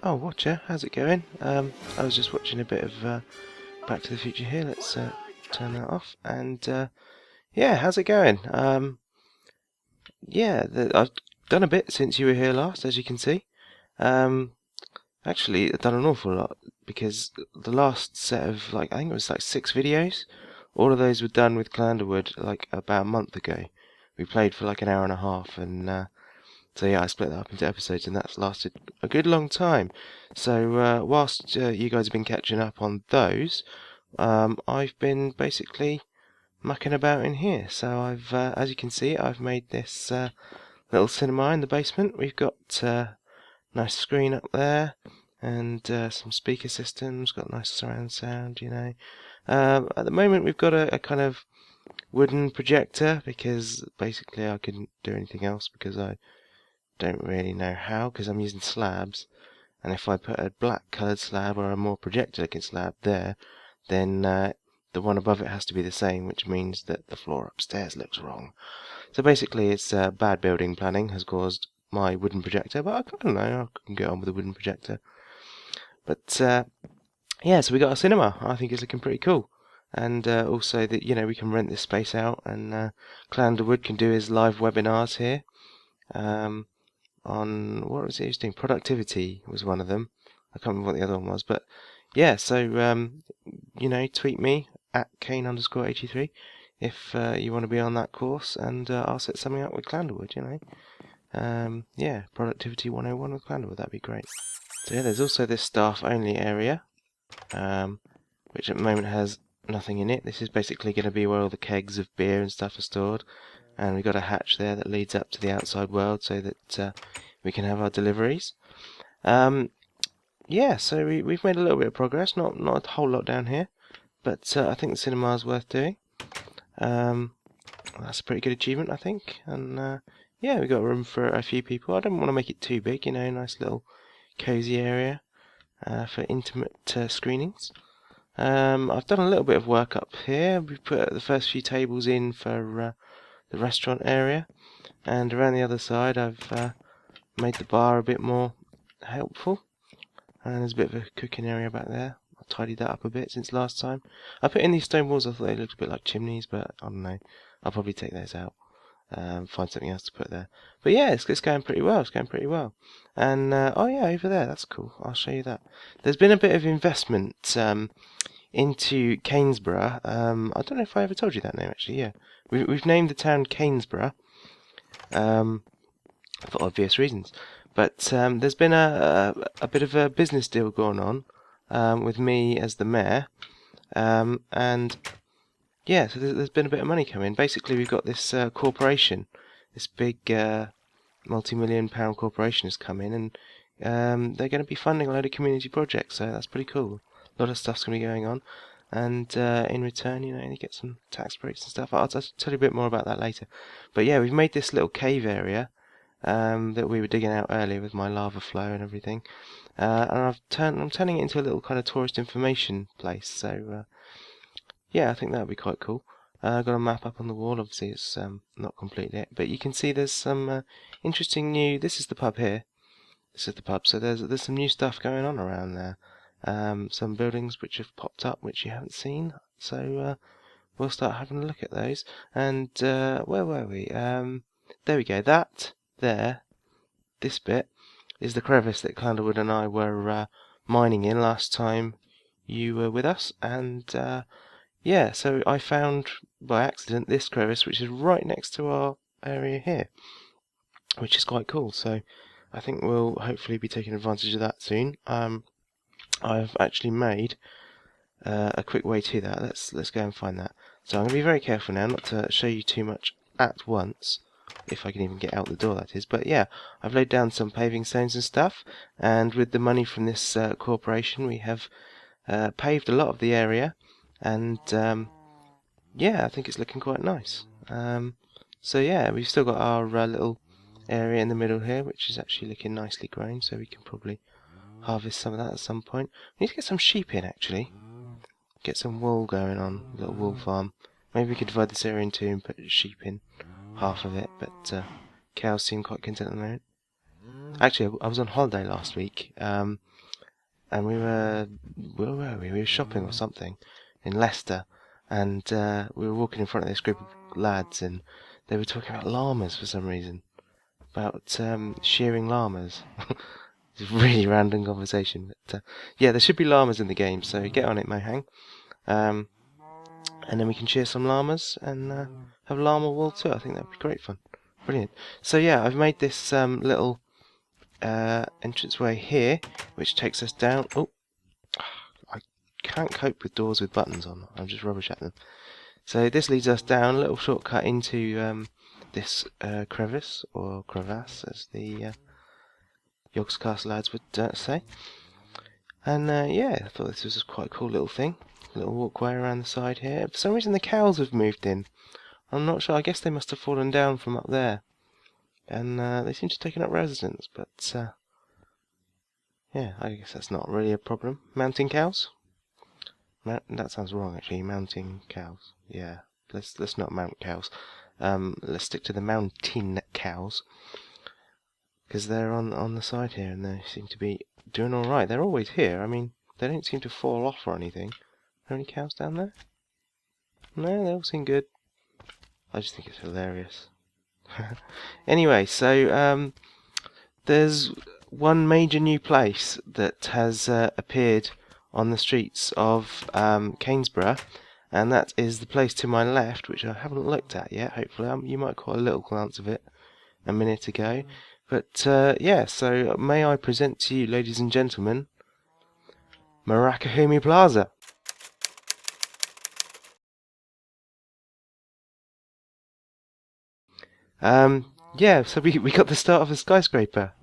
Oh, Watcher, how's it going? I was just watching a bit of Back to the Future here. Let's turn that off. And yeah, how's it going? I've done a bit since you were here last, as you can see. Um, Actually, I've done an awful lot because the last set of I think it was like 6 videos. All of those were done with Clanderwood like about a month ago. We played for like an hour and a half, and so yeah, I split that up into episodes, and that's lasted a good long time. So whilst you guys have been catching up on those, I've been basically mucking about in here. So as you can see, I've made this little cinema in the basement. We've got nice screen up there, and some speaker systems. Got nice surround sound, you know. At the moment, we've got a kind of wooden projector because basically I couldn't do anything else because I don't really know how, because I'm using slabs, and if I put a black coloured slab or a more projector looking slab there, then the one above it has to be the same, which means that the floor upstairs looks wrong. So basically it's bad building planning has caused my wooden projector, but I don't know, I can get on with a wooden projector. But yeah, so we got a cinema. I think it's looking pretty cool. And also that, you know, we can rent this space out, and Clanderwood can do his live webinars here. On what was it he was doing? Productivity was one of them. I can't remember what the other one was, but yeah. So you know, tweet me at Kane_83 if you want to be on that course, and I'll set something up with Clanderwood. You know, yeah, Productivity 101 with Clanderwood. That'd be great. So yeah, there's also this staff only area, which at the moment has nothing in it. This is basically going to be where all the kegs of beer and stuff are stored. And we've got a hatch there that leads up to the outside world so that we can have our deliveries. Yeah, so we've made a little bit of progress, not a whole lot down here, but I think the cinema is worth doing. That's a pretty good achievement, I think. And yeah, we've got room for a few people. I don't want to make it too big, you know, nice little cosy area for intimate screenings. I've done a little bit of work up here. We've put the first few tables in for the restaurant area, and around the other side I've made the bar a bit more helpful, and there's a bit of a cooking area back there. I've tidied that up a bit since last time. I put in these stone walls. I thought they looked a bit like chimneys, but I don't know, I'll probably take those out, find something else to put there. But yeah, it's going pretty well. It's going pretty well. And oh yeah, over there, that's cool. I'll show you that. There's been a bit of investment into Kainesborough. I don't know if I ever told you that name actually. Yeah, we've named the town Kainesborough for obvious reasons. But there's been a bit of a business deal going on with me as the mayor, and yeah, so there's been a bit of money coming. Basically, we've got this corporation, this big multi-million-pound corporation has come in, and they're going to be funding a load of community projects. So that's pretty cool. A lot of stuff's going to be going on, and in return, you know, you get some tax breaks and stuff. I'll tell you a bit more about that later. But yeah, we've made this little cave area that we were digging out earlier with my lava flow and everything, and I'm turning it into a little kind of tourist information place. So yeah, I think that would be quite cool. I've got a map up on the wall. Obviously, it's not complete yet, but you can see there's some interesting new. This is the pub here. This is the pub. So there's some new stuff going on around there. Some buildings which have popped up which you haven't seen. So we'll start having a look at those. And where were we? There we go. That there, this bit, is the crevice that Clanderwood and I were mining in last time you were with us. And yeah, so I found by accident this crevice, which is right next to our area here, which is quite cool. So I think we'll hopefully be taking advantage of that soon. I've actually made a quick way to that. Let's go and find that. So I'm going to be very careful now not to show you too much at once, if I can even get out the door, that is. But yeah, I've laid down some paving stones and stuff, and with the money from this corporation, we have paved a lot of the area, and yeah, I think it's looking quite nice. So yeah, we've still got our little area in the middle here, which is actually looking nicely grown, so we can probably harvest some of that at some point. We need to get some sheep in, actually. Get some wool going on, a little wool farm. Maybe we could divide this area in two and put sheep in half of it, but cows seem quite content at the moment. Actually, I was on holiday last week, and where were we? We were shopping or something in Leicester, and we were walking in front of this group of lads, and they were talking about llamas for some reason, about shearing llamas. It's a really random conversation, but yeah, there should be llamas in the game, so get on it, Mohang. Um, and then we can shear some llamas and have llama wool too. I think that'd be great fun. Brilliant. So yeah, I've made this little entranceway here, which takes us down. Oh, I can't cope with doors with buttons on. I'm just rubbish at them. So this leads us down a little shortcut into this crevice, or crevasse, as the Yogscast lads would say. And yeah, I thought this was quite a cool little thing. A little walkway around the side here. For some reason the cows have moved in. I'm not sure, I guess they must have fallen down from up there. And they seem to have taken up residence, but yeah, I guess that's not really a problem. Mounting cows? That sounds wrong actually, mounting cows. Yeah, let's not mount cows. Let's stick to the mountain cows. Because they're on the side here and they seem to be doing alright. They're always here. I mean, they don't seem to fall off or anything. Are there any cows down there? No, they all seem good. I just think it's hilarious. Anyway, so there's one major new place that has appeared on the streets of Kainesborough, and that is the place to my left, which I haven't looked at yet. Hopefully, you might caught a little glance of it a minute ago. But yeah, so may I present to you, ladies and gentlemen, Murakahumi Plaza. Yeah, so we got the start of a skyscraper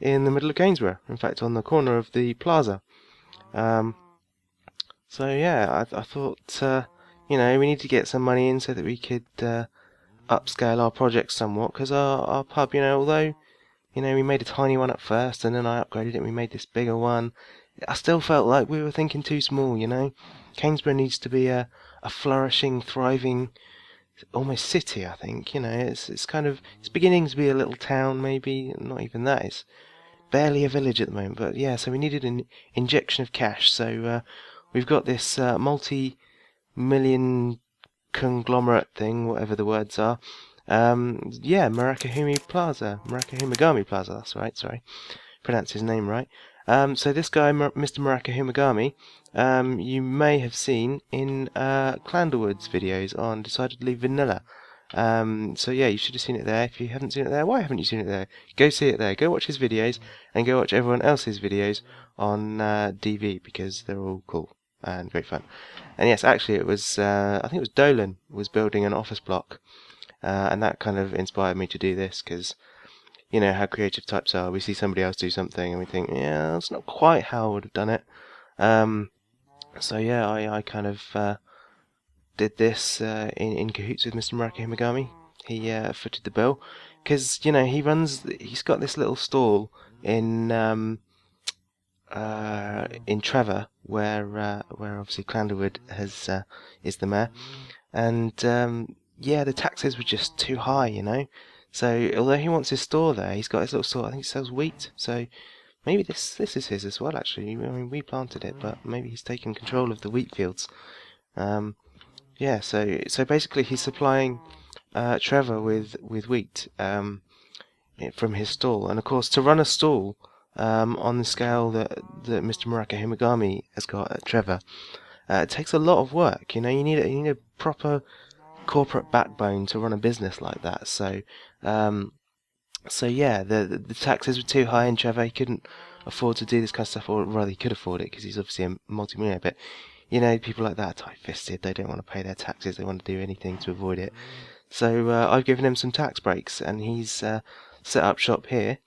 in the middle of Gainsborough, in fact on the corner of the plaza. So yeah, I thought, you know, we need to get some money in so that we could upscale our project somewhat, because our pub, you know, although, you know, we made a tiny one at first and then I upgraded it and we made this bigger one, I still felt like we were thinking too small, you know. Gainsborough needs to be a flourishing, thriving, almost city, I think. You know, it's kind of, it's beginning to be a little town, maybe, not even that, it's barely a village at the moment, but yeah, so we needed an injection of cash, so we've got this multi-million conglomerate thing, whatever the words are. Yeah, Murakahumi Plaza, that's right, sorry, pronounce his name right. So this guy, Mr. Murakahumigami, you may have seen in Clandlewood's videos on Decidedly Vanilla. So yeah, you should have seen it there. If you haven't seen it there, why haven't you seen it there? Go see it there. Go watch his videos, and go watch everyone else's videos on DV, because they're all cool and great fun. And yes, actually it was, I think it was Dolan was building an office block, and that kind of inspired me to do this, because you know how creative types are. We see somebody else do something and we think, yeah, that's not quite how I would have done it. So yeah, I kind of did this in cahoots with Mr. Murakahimigami. He footed the bill, because you know he's got this little stall in Trevor, where obviously Clandlewood is the mayor, and yeah, the taxes were just too high, you know. So although he wants his store there, he's got his little store. I think he sells wheat. So maybe this is his as well. Actually, I mean, we planted it, but maybe he's taken control of the wheat fields. Yeah. So basically, he's supplying Trevor with wheat from his stall, and of course, to run a stall on the scale that Mr. Muraka Himagami has got at Trevor, it takes a lot of work. You know, you need a proper corporate backbone to run a business like that. So yeah, the taxes were too high in Trevor. He couldn't afford to do this kind of stuff, or rather he could afford it because he's obviously a multi-millionaire, but you know, people like that are tight-fisted. They don't want to pay their taxes. They want to do anything to avoid it. So I've given him some tax breaks, and he's set up shop here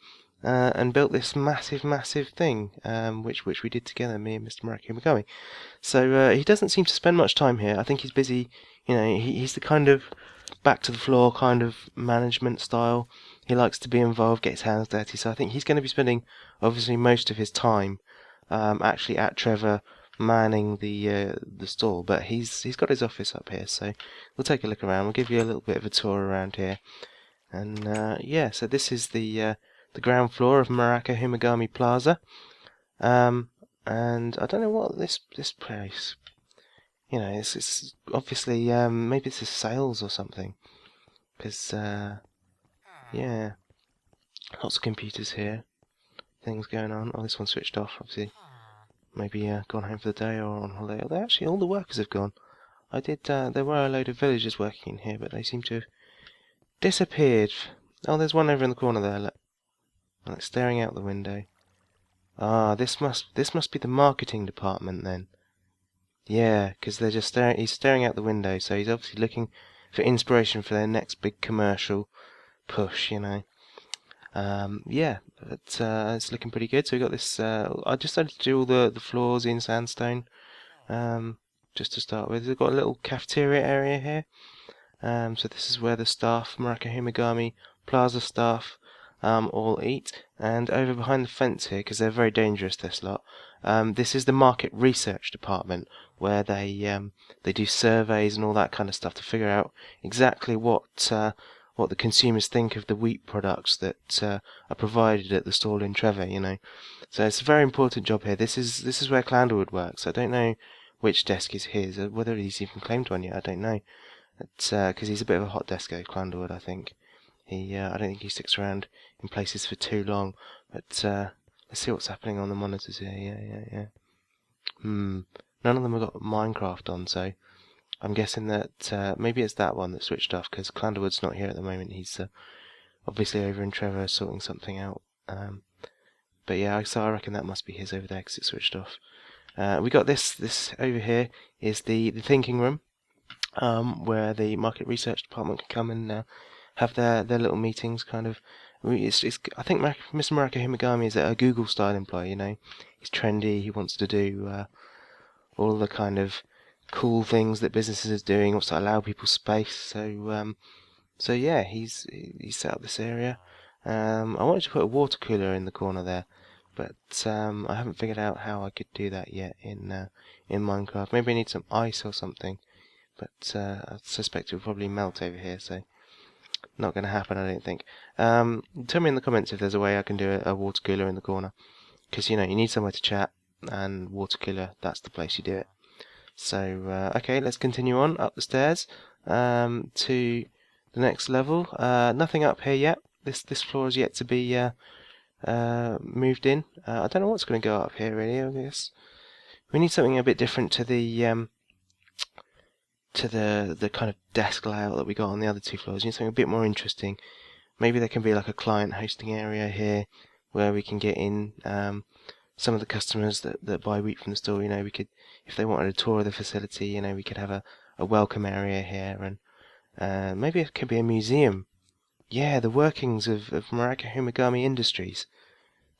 and built this massive thing, which we did together, me and Mr. Muraki Magami. So he doesn't seem to spend much time here. I think he's busy. You know, he's the kind of back to the floor kind of management style. He likes to be involved, get his hands dirty. So I think he's going to be spending obviously most of his time actually at Trevor, manning the stall. But he's got his office up here, so we'll take a look around. We'll give you a little bit of a tour around here. And yeah, so this is the the ground floor of Muraka Himagami Plaza. And I don't know what this place. You know, it's obviously maybe it's a sales or something. Because yeah, lots of computers here. Things going on. Oh, this one's switched off. Obviously, maybe gone home for the day or on holiday. Although actually, all the workers have gone. I did. There were a load of villagers working in here, but they seem to have disappeared. Oh, there's one over in the corner there. Look, like staring out the window. Ah, this must be the marketing department then. Yeah, because they're just staring. He's staring out the window, so he's obviously looking for inspiration for their next big commercial push. You know. Yeah, it's looking pretty good. So we got this. I just started to do all the floors in sandstone. Just to start with, we've got a little cafeteria area here. So this is where the staff, Muraka Himagami Plaza staff, all eat. And over behind the fence here, because they're very dangerous, this lot. This is the market research department, where they do surveys and all that kind of stuff to figure out exactly what the consumers think of the wheat products that are provided at the stall in Trevor. You know, so it's a very important job here. This is where Clandlewood works. I don't know which desk is his, or whether he's even claimed one yet. I don't know. Because he's a bit of a hot desko, Clandlewood, I think. I don't think he sticks around in places for too long. But let's see what's happening on the monitors here. Yeah. None of them have got Minecraft on, so I'm guessing that maybe it's that one that switched off, because Clandlewood's not here at the moment. He's obviously over in Trevor sorting something out. But yeah, so I reckon that must be his over there, because it switched off. We got this over here is the thinking room. Where the market research department can come and have their little meetings. Kind of, I think Mr. Muraka Himagami is a Google style employee. You know, he's trendy. He wants to do all the kind of cool things that businesses are doing. Wants to allow people space. So yeah, he's set up this area. I wanted to put a water cooler in the corner there, but I haven't figured out how I could do that yet in Minecraft. Maybe I need some ice or something. But I suspect it will probably melt over here, so not going to happen, I don't think. Tell me in the comments if there's a way I can do a water cooler in the corner, because you know you need somewhere to chat, and water cooler, that's the place you do it. So okay, let's continue on up the stairs to the next level. Nothing up here yet. This floor is yet to be moved in. I don't know what's going to go up here really. I guess we need something a bit different to the kind of desk layout that we got on the other two floors. You need something a bit more interesting. Maybe there can be like a client hosting area here where we can get in some of the customers that buy wheat from the store. You know, we could, if they wanted a tour of the facility, you know, we could have a welcome area here, and maybe it could be a museum. Yeah, the workings of Muraka Himagami Industries.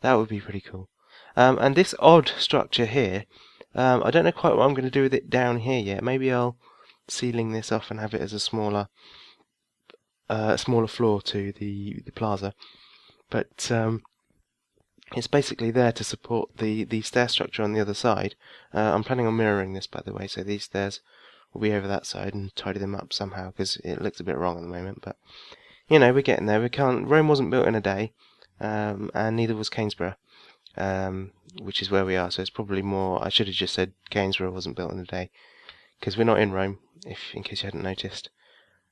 That would be pretty cool. And this odd structure here, I don't know quite what I'm going to do with it down here yet. Maybe I'll sealing this off and have it as a smaller floor to the plaza, but it's basically there to support the stair structure on the other side. I'm planning on mirroring this, by the way, so these stairs will be over that side and tidy them up somehow, because it looks a bit wrong at the moment. But you know, we're getting there. Rome wasn't built in a day, and neither was Kainesborough, which is where we are. So it's probably more. I should have just said Kainesborough wasn't built in a day, because we're not in Rome, in case you hadn't noticed.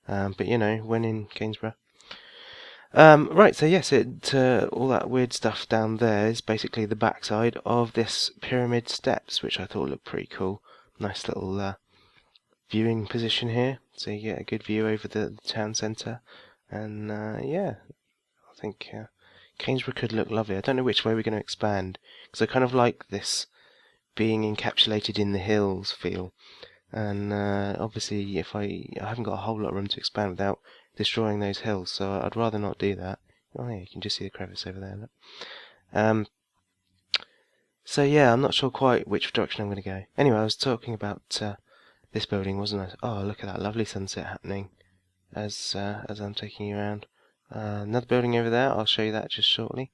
But you know, when in Kainesborough. Right, so yes, all that weird stuff down there is basically the backside of this pyramid steps, which I thought looked pretty cool. Nice little viewing position here, so you get a good view over the town centre. And yeah, I think Kainesborough could look lovely. I don't know which way we're going to expand, because I kind of like this being encapsulated in the hills feel. And obviously, if I haven't got a whole lot of room to expand without destroying those hills, so I'd rather not do that. Oh yeah, you can just see the crevice over there. Look. So yeah, I'm not sure quite which direction I'm going to go. Anyway, I was talking about this building, wasn't I? Oh, look at that lovely sunset happening as I'm taking you around. Another building over there. I'll show you that just shortly.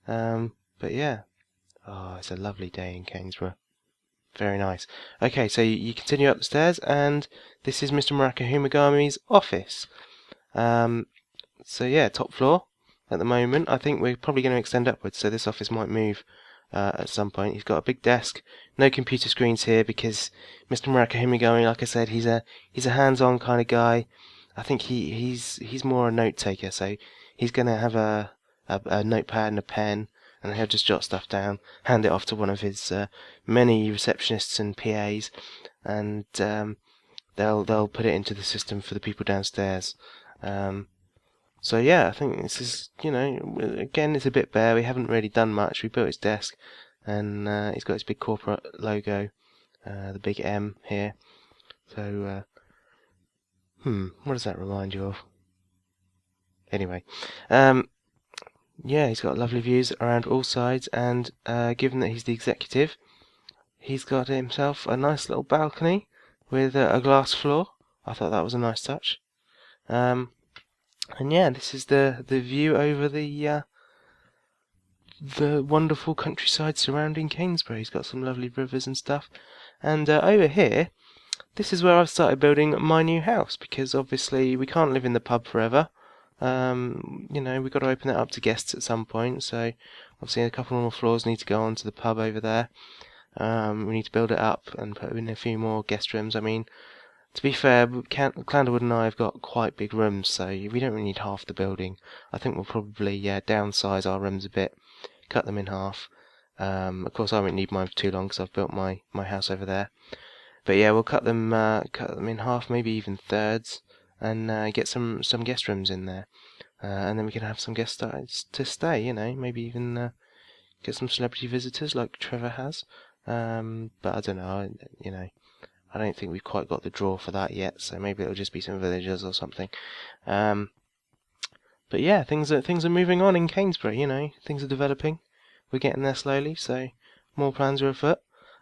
But yeah, oh, it's a lovely day in Kainesborough. Very nice. Okay, so you continue up the stairs, and this is Mr. Muraka Himagami's office. So yeah, top floor. at the moment. I think we're probably going to extend upwards, so this office might move at some point. He's got a big desk, no computer screens here because Mr. Muraka Himigami, like I said, he's a hands-on kind of guy. I think he's more a note taker, so he's going to have a notepad and a pen, and he'll just jot stuff down, hand it off to one of his many receptionists and PAs, and they'll put it into the system for the people downstairs. So yeah, I think this is, again, it's a bit bare. We haven't really done much. We built his desk, and he's got his big corporate logo, the big M here. So, what does that remind you of? Anyway, yeah, he's got lovely views around all sides, and given that he's the executive, he's got himself a nice little balcony with a glass floor. I thought that was a nice touch. And yeah, this is the view over the wonderful countryside surrounding Kainesborough. He's got some lovely rivers and stuff. And over here, this is where I've started building my new house, because obviously we can't live in the pub forever. We've got to open it up to guests at some point, so obviously a couple more floors need to go onto the pub over there. We need to build it up and put in a few more guest rooms. I mean, to be fair, Clanderwood and I have got quite big rooms, so we don't really need half the building. I think we'll probably downsize our rooms a bit, cut them in half. Of course, I won't need mine for too long because I've built my house over there. But yeah, we'll cut them in half, maybe even thirds, and get some guest rooms in there. And then we can have some guests to stay, maybe even get some celebrity visitors like Trevor has. But I don't know, I don't think we've quite got the draw for that yet, so maybe it'll just be some villagers or something. But yeah, things are moving on in Kainesborough. Things are developing. We're getting there slowly, so more plans are afoot.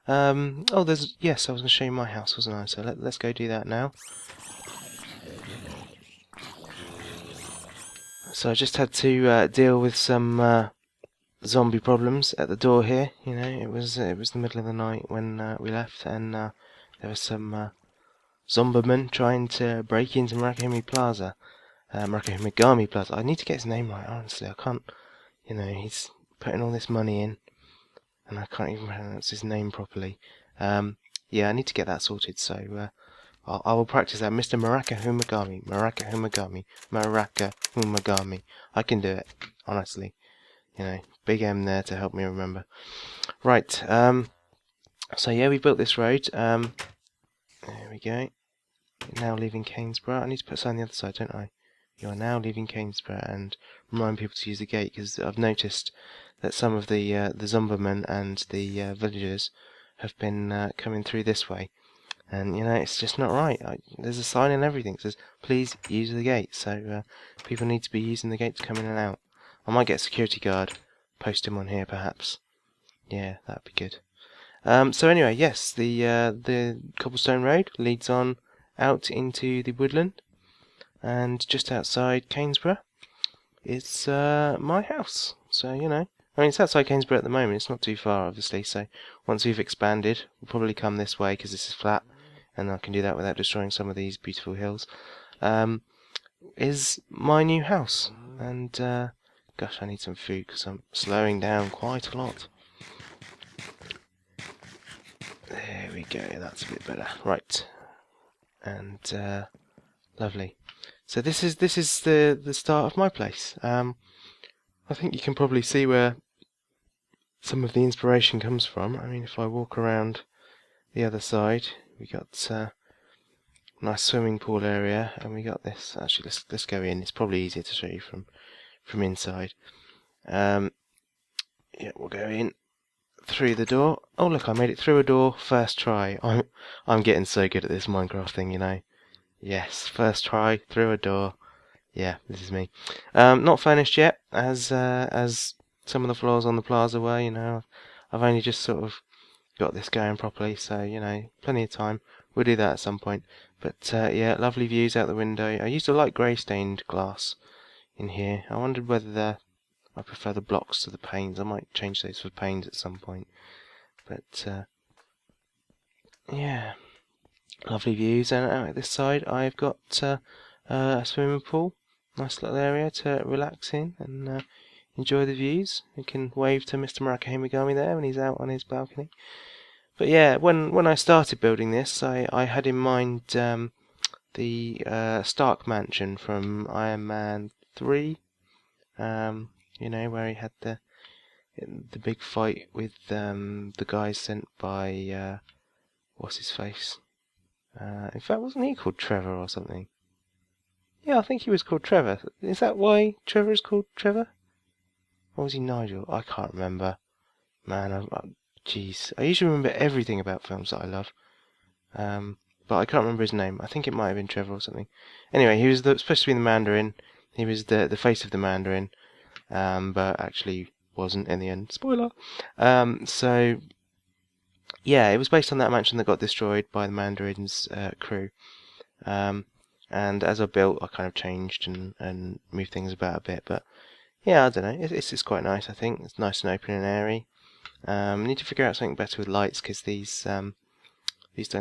I was going to show you my house, wasn't I? So let's go do that now. So I just had to deal with some zombie problems at the door here. It was the middle of the night when we left, and there were some zombiemen trying to break into Murakami Plaza. Murakami Plaza. I need to get his name right, honestly. I can't, he's putting all this money in, and I can't even pronounce his name properly. Yeah, I need to get that sorted, so I will practice that. Mr. Muraka Humagami. I can do it, honestly. Big M there to help me remember. Right, so yeah, we built this road. There we go. Now leaving Kainesborough. I need to put something on the other side, don't I? You are now leaving Kainesborough, and remind people to use the gate, because I've noticed that some of the zombiemen and the villagers have been coming through this way, and it's just not right. There's a sign and everything that says please use the gate, so people need to be using the gate to come in and out. I might get a security guard, post him on here perhaps. Yeah, that'd be good. So anyway, yes, the cobblestone road leads on out into the woodland, and just outside Kainesborough is my house. So it's outside Kainesborough at the moment. It's not too far, obviously. So once we've expanded, we'll probably come this way because this is flat, and I can do that without destroying some of these beautiful hills. Is my new house, and gosh, I need some food because I'm slowing down quite a lot. There we go. That's a bit better. Right. And lovely. So this is the start of my place. I think you can probably see where some of the inspiration comes from. I mean, if I walk around the other side, we got a nice swimming pool area, and we got this. Actually, let's go in. It's probably easier to show you from inside. Yeah, we'll go in through the door. Oh look, I made it through a door first try. I'm getting so good at this Minecraft thing, Yes, first try through a door. Yeah, this is me. Not furnished yet, as some of the floors on the plaza were. I've only just sort of got this going properly, so plenty of time. We'll do that at some point. But yeah, lovely views out the window. I used to like grey stained glass in here. I wondered whether I prefer the blocks to the panes. I might change those for panes at some point. But yeah, lovely views. And out at this side, I've got a swimming pool. Nice little area to relax in and enjoy the views. You can wave to Mr. Murakami there when he's out on his balcony. But yeah, when I started building this, I had in mind the Stark Mansion from Iron Man 3. Where he had the big fight with the guys sent by what's his face? In fact, wasn't he called Trevor or something? Yeah, I think he was called Trevor. Is that why Trevor is called Trevor? Or was he Nigel? I can't remember. Man, jeez. I usually remember everything about films that I love. But I can't remember his name. I think it might have been Trevor or something. Anyway, he was supposed to be the Mandarin. He was the face of the Mandarin, but actually wasn't in the end. Spoiler! So, yeah, it was based on that mansion that got destroyed by the Mandarin's crew. And as I built, I kind of changed and moved things about a bit. But yeah, I don't know. It's quite nice. I think it's nice and open and airy. Need to figure out something better with lights because these don't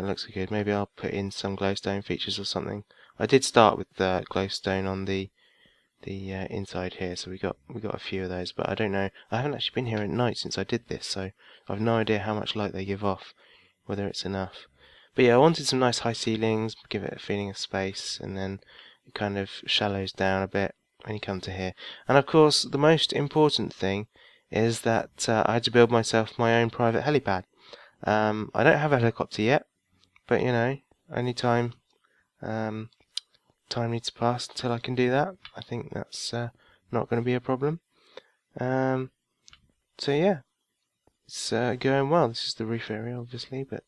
look so good. Maybe I'll put in some glowstone features or something. I did start with glowstone on the inside here, so we got a few of those. But I don't know. I haven't actually been here at night since I did this, so I've no idea how much light they give off, whether it's enough. But yeah, I wanted some nice high ceilings, give it a feeling of space, and then it kind of shallows down a bit when you come to here. And of course, the most important thing is that I had to build myself my own private helipad. I don't have a helicopter yet, but only time needs to pass until I can do that. I think that's not going to be a problem. So yeah, it's going well. This is the roof area, obviously, but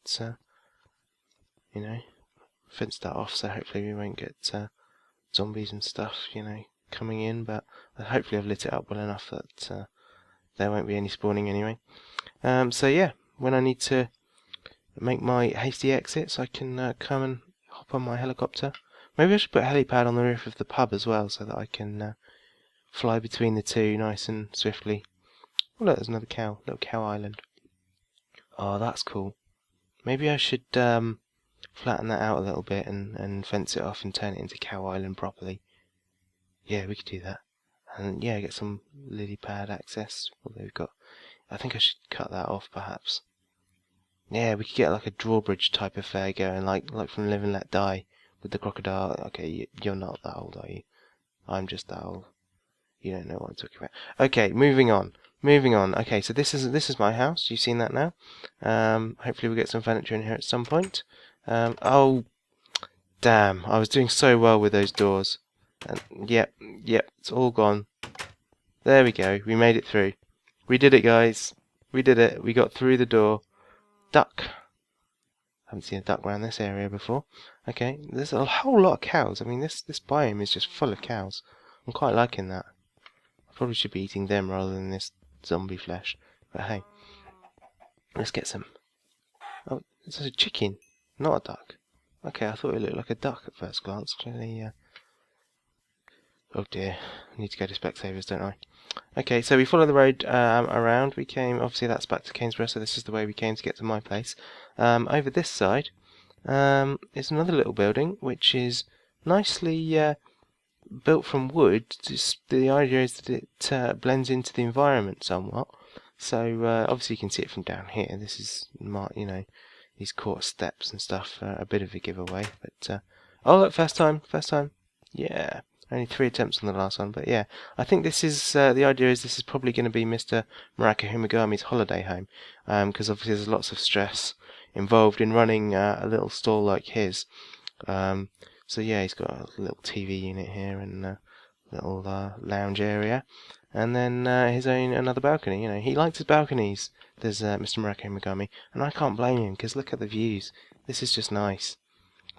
fenced that off, so hopefully we won't get zombies and stuff, coming in. But hopefully I've lit it up well enough that there won't be any spawning anyway. So yeah, when I need to make my hasty exits, I can come and hop on my helicopter. Maybe I should put a helipad on the roof of the pub as well, so that I can fly between the two nice and swiftly. Oh look, there's another cow, little cow island. Oh, that's cool. Maybe I should flatten that out a little bit and fence it off and turn it into Cow Island properly. Yeah, we could do that. And yeah, get some lily pad access. Although I think I should cut that off perhaps. Yeah, we could get like a drawbridge type affair going, like from Live and Let Die with the crocodile. Okay, you're not that old, are you? I'm just that old. You don't know what I'm talking about. Okay, moving on. Okay, so this is my house. You've seen that now. Hopefully we'll get some furniture in here at some point. Oh, damn! I was doing so well with those doors. And yep, it's all gone. There we go. We made it through. We did it, guys. We did it. We got through the door. Duck. Haven't seen a duck around this area before. Okay, there's a whole lot of cows. I mean, this biome is just full of cows. I'm quite liking that. I probably should be eating them rather than this zombie flesh. But hey, let's get some. Oh, it's a chicken, not a duck. Okay, I thought it looked like a duck at first glance. Clearly, oh dear, I need to go to Specsavers, don't I? Okay, so we follow the road around. We came, obviously that's back to Kainesborough, so this is the way we came to get to my place. Over this side is another little building, which is nicely built from wood. The idea is that it blends into the environment somewhat. So obviously you can see it from down here. This is these quarter steps and stuff are a bit of a giveaway. But oh look, first time. Yeah, only 3 attempts on the last one. But yeah, I think this is the idea is this is probably going to be Mr. Murakami's holiday home, because obviously there's lots of stress involved in running a little stall like his. So yeah, he's got a little TV unit here and a little lounge area, and then his own another balcony. He likes his balconies. There's Mr. Murakami, and I can't blame him because look at the views. This is just nice.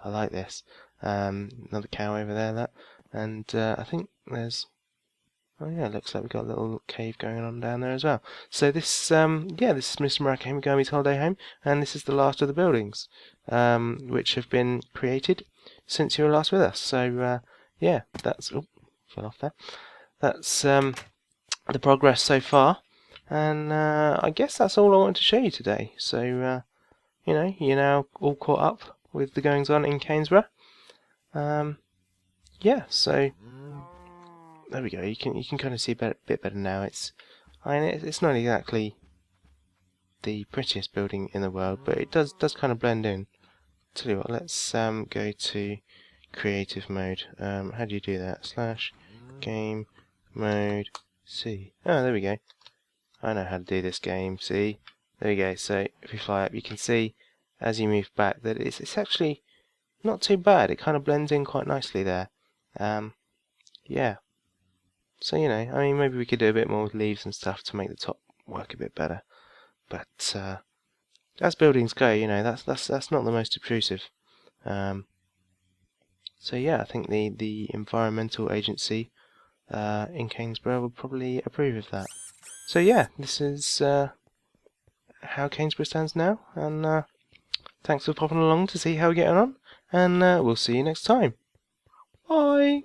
I like this. Another cow over there, and I think there's. Oh yeah, looks like we've got a little cave going on down there as well. So this, this is Mr. Murakami's holiday home, and this is the last of the buildings, which have been created since you were last with us. So yeah, that's fell off there. That's the progress so far, and I guess that's all I wanted to show you today. So you're now all caught up with the goings on in Kainesborough. Yeah, so there we go. You can kind of see a bit better now. It's not exactly the prettiest building in the world, but it does kind of blend in. Tell you what, let's go to creative mode. How do you do that? / game mode C. Oh, there we go. I know how to do this game. See, there we go. So if you fly up, you can see as you move back that it's actually not too bad. It kind of blends in quite nicely there. Yeah. So I mean, maybe we could do a bit more with leaves and stuff to make the top work a bit better. But as buildings go, that's not the most obtrusive. So yeah, I think the environmental agency in Kainesborough would probably approve of that. So yeah, this is how Kainesborough stands now, and thanks for popping along to see how we're getting on, and we'll see you next time. Bye!